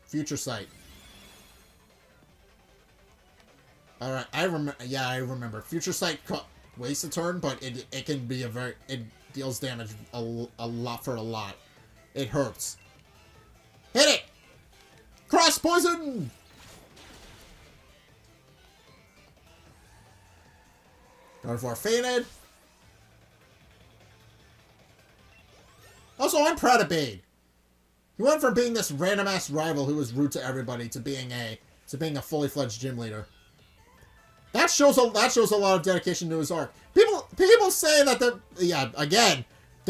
Future Sight. Alright, I remember. Future Sight wastes a turn, but it can be it deals damage a lot for a lot. It hurts. Hit it! Cross Poison! Gardevoir fainted. Also, I'm proud of Bade. He went from being this random-ass rival who was rude to everybody to being a fully fledged gym leader. That shows a lot of dedication to his arc. People say that the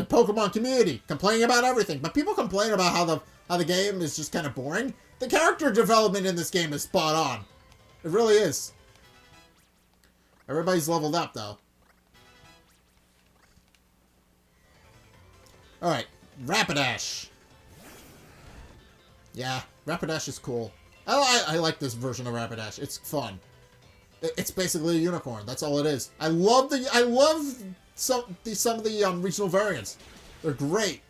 Pokemon community complaining about everything, but people complain about how the game is just kind of boring. The character development in this game is spot on. It really is. Everybody's leveled up though. All right, Rapidash. Yeah, Rapidash is cool. I like this version of Rapidash. It's fun. It's basically a unicorn. That's all it is. I love some of the regional variants. They're great.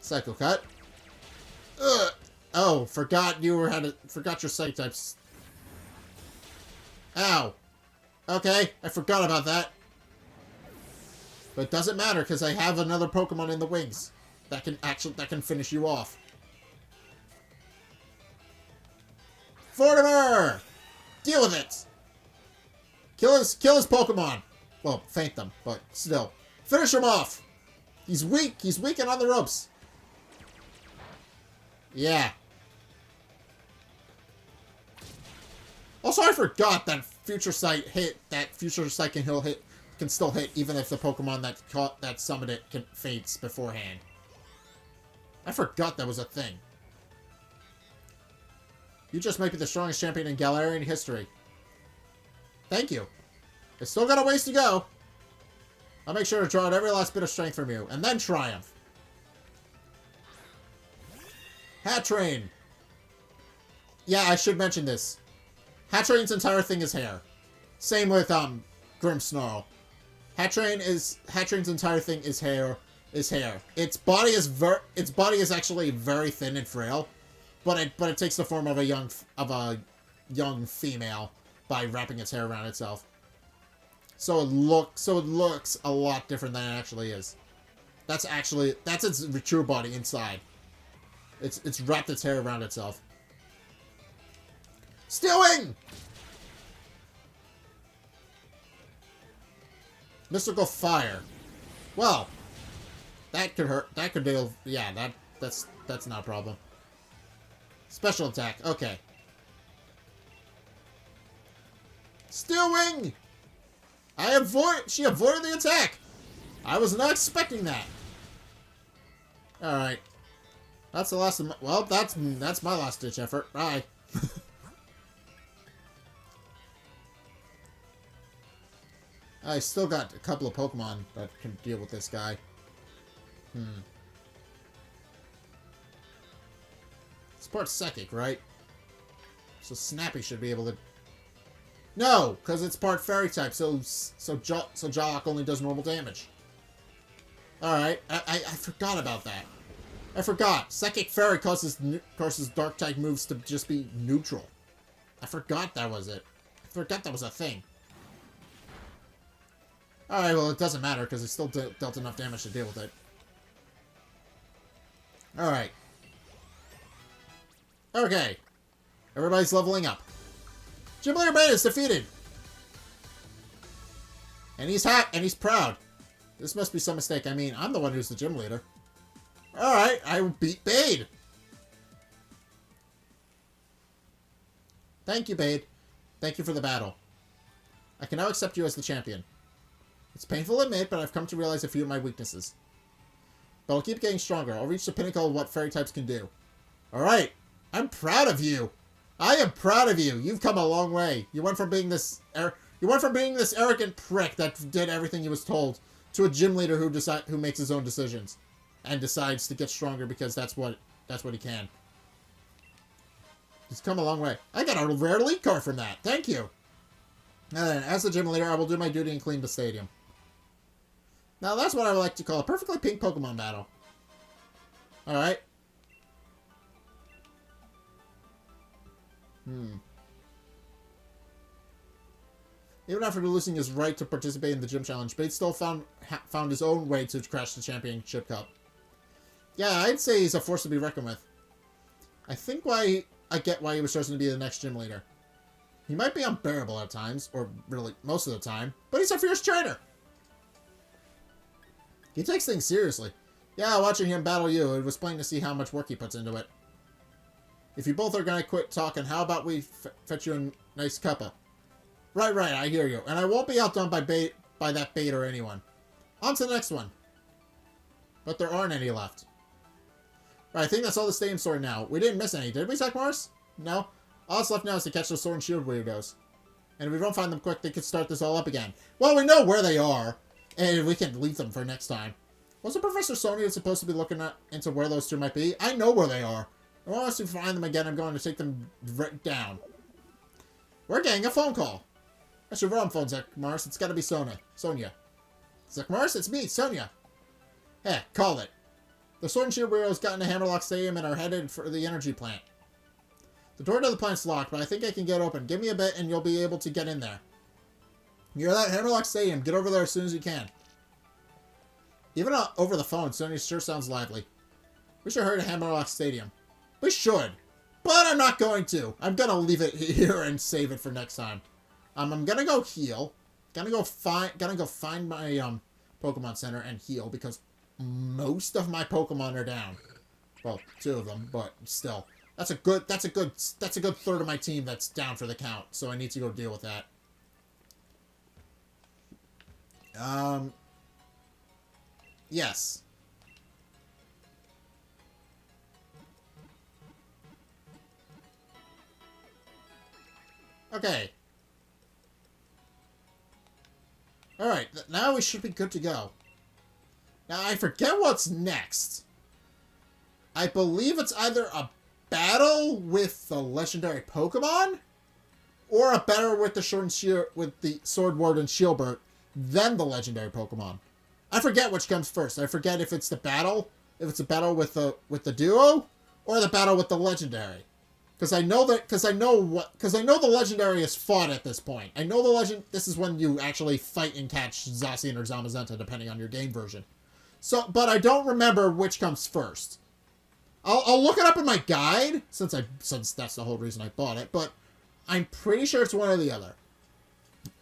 Psycho Cut. Ugh. Oh, forgot your psych types. Ow. Okay, I forgot about that. But it doesn't matter because I have another Pokemon in the wings that can finish you off. Fortimer! Deal with it! Kill his Pokemon! Well, faint them, but still. Finish him off! He's weak and on the ropes. Yeah. Also, I forgot that Future Sight can still hit even if the Pokemon that summoned it faints beforehand. I forgot that was a thing. You just might be the strongest champion in Galarian history. Thank you. It's still got a ways to go. I'll make sure to draw out every last bit of strength from you, and then triumph. Hatrain. Yeah, I should mention this. Hatrain's entire thing is hair. Same with Grimmsnarl. Hatrain's entire thing is hair. Its body is actually very thin and frail, but it takes the form of a young female by wrapping its hair around itself. So it looks a lot different than it actually is. That's its true body inside. It's wrapped its hair around itself. Steel Wing! Mystical Fire. Well, that could hurt. That could deal. Yeah, that's not a problem. Special attack. Okay. Steel Wing! She avoided the attack! I was not expecting that. Alright. That's the last of my... Well, that's my last-ditch effort. Bye. I still got a couple of Pokemon that can deal with this guy. It's part Psychic, right? So Snappy should be able to... No! Because it's part Fairy type, so Jolok only does normal damage. Alright, I forgot about that. I forgot. Psychic Fairy causes Dark type moves to just be neutral. I forgot that was it. I forgot that was a thing. Alright, well, it doesn't matter, because it still dealt enough damage to deal with it. Alright. Okay. Everybody's leveling up. Gym Leader Beta is defeated. And he's proud. This must be some mistake. I mean, I'm the one who's the gym leader. Alright, I beat Bade. Thank you, Bade. Thank you for the battle. I can now accept you as the champion. It's painful to admit, but I've come to realize a few of my weaknesses. But I'll keep getting stronger. I'll reach the pinnacle of what fairy types can do. Alright. I'm proud of you. I am proud of you. You've come a long way. You went from being this arrogant prick that did everything he was told to a gym leader who makes his own decisions and decides to get stronger because that's what he can. He's come a long way. I got a rare elite card from that. Thank you. And then, as the gym leader, I will do my duty and clean the stadium. Now, that's what I would like to call a perfectly pink Pokemon battle. Alright. Even after losing his right to participate in the gym challenge, Bates still found his own way to crash the championship cup. Yeah, I'd say he's a force to be reckoned with. I think I get why he was chosen to be the next gym leader. He might be unbearable at times, or really most of the time, but he's a fierce trainer. He takes things seriously. Yeah, watching him battle you, it was plain to see how much work he puts into it. If you both are going to quit talking, how about we fetch you a nice cuppa? Right, I hear you. And I won't be outdone by that bait or anyone. On to the next one. But there aren't any left. Right, I think that's all the stadium story now. We didn't miss any, did we, Zack Morris? No? All that's left now is to catch those Sword and Shield weirdos. And if we don't find them quick, they could start this all up again. Well, we know where they are. And we can leave them for next time. Wasn't Professor Sonia supposed to be looking into where those two might be? I know where they are. And once we find them again, I'm going to take them right down. We're getting a phone call. That's your wrong phone, Zack Morris. It's got to be Sonia. Zack Morris, it's me, Sonia. Hey, call it. The Sword and Shield weirdos got into Hammerlock Stadium and are headed for the energy plant. The door to the plant's locked, but I think I can get open. Give me a bit and you'll be able to get in there. You're at Hammerlock Stadium. Get over there as soon as you can. Even over the phone, Sonia sure sounds lively. We should hurry to Hammerlock Stadium. We should. But I'm not going to. I'm going to leave it here and save it for next time. I'm going to go heal. Gonna go find my Pokemon Center and heal because most of my Pokemon are down. Well, 2 of them, but still. That's a good third of my team that's down for the count, so I need to go deal with that. Yes. Okay. Alright, now we should be good to go. Now, I forget what's next. I believe it's either a battle with the legendary Pokemon, or a battle with the Sordward and Shielbert, then the legendary Pokemon. I forget which comes first. I forget if it's a battle with the duo, or the battle with the legendary. Because I know the legendary is fought at this point. I know this is when you actually fight and catch Zacian or Zamazenta, depending on your game version. So, but I don't remember which comes first. I'll look it up in my guide, since that's the whole reason I bought it, but I'm pretty sure it's one or the other.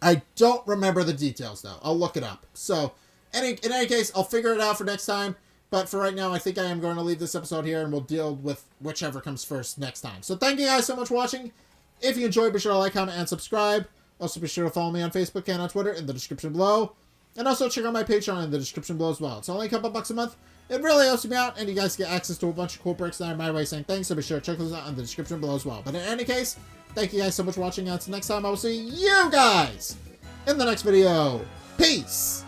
I don't remember the details, though. I'll look it up. So, in any case, I'll figure it out for next time. But for right now, I think I am going to leave this episode here, and we'll deal with whichever comes first next time. So thank you guys so much for watching. If you enjoyed, be sure to like, comment, and subscribe. Also, be sure to follow me on Facebook and on Twitter in the description below. And also check out my Patreon in the description below as well. It's only a couple bucks a month. It really helps me out, and you guys get access to a bunch of cool perks that are my way saying thanks. So be sure to check those out in the description below as well. But in any case, thank you guys so much for watching. Until next time, I will see you guys in the next video. Peace!